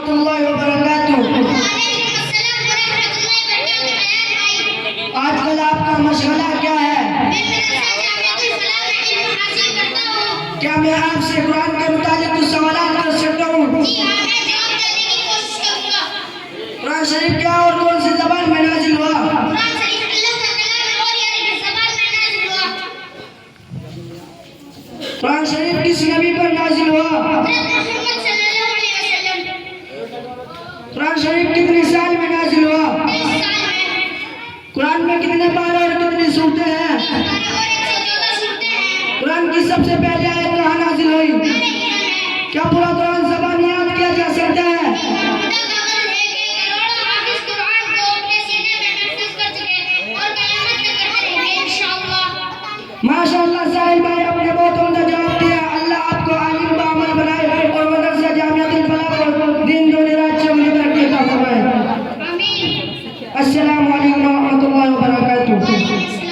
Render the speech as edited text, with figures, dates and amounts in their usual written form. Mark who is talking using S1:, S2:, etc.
S1: रहमतुल्लाहि व बरकातुहू। आजकल आपका मशगला क्या है? क्या मैं आपसे कुरान के मुताबिक कुछ सवाल कर सकता हूँ? कुरान शरीफ क्या और कौन सी ज़बान में नाजिल हुआ? कुरान शरीफ किस नबी पर नाजिल हुआ? कुरान शरीफ कितने साल में नाजिल हुआ? कुरान में कितने पारे और कितनी सूरतें हैं? कुरान की सबसे पहली आयत कहाँ नाजिल हुई? क्या पूरा कुरान ज़बान याद किया जा सकता है? माशाअल्लाह साहिल भाई, आपने बहुत उम्दा जवाब दिया। अल्लाह आपको आलिम बामल बनाए और मदरसा जामियातुल फलाह और दीन दोनों राज्यों में तरक्की अता फरमाए। आमीन। अस्सलामु अलैकुम व रहमतुल्लाहि व बरकातुहू।